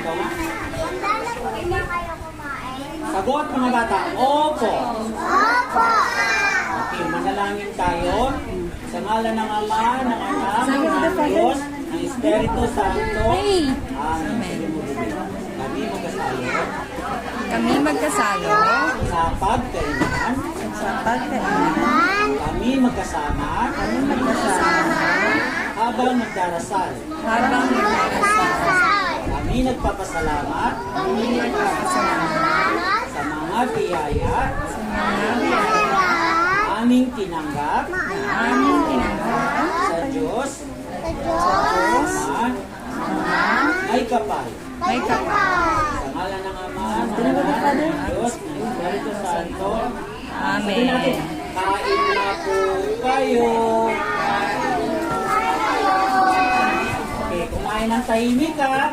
Ikaw nga. Handa na po ba kayo kumain? Sagot mga bata. Opo. Opo! Okay, manalangin tayo. Sa ngalan ng Ama, ng Anak, ng Diyos, ng Espiritu Santo. Amen. Kami magkasalo Kami magkasalo sa pagkainan. sa pagkainan. Kami magkasama habang nagdarasal. Habang nagdarasal. Kami nagpapasalamat Kami nagpapasalamat sa mga biyaya Sa mga biyaya aming tinanggap na aming tinanggap sa Diyos sa Diyos na may kapal. may kapal. Sa ngalan ng Ama, ng Anak, ng Diyos, ng Espiritu Santo. Sabihin natin, Amen. kain na po kayo. Okay, kumain ng tahimik ha.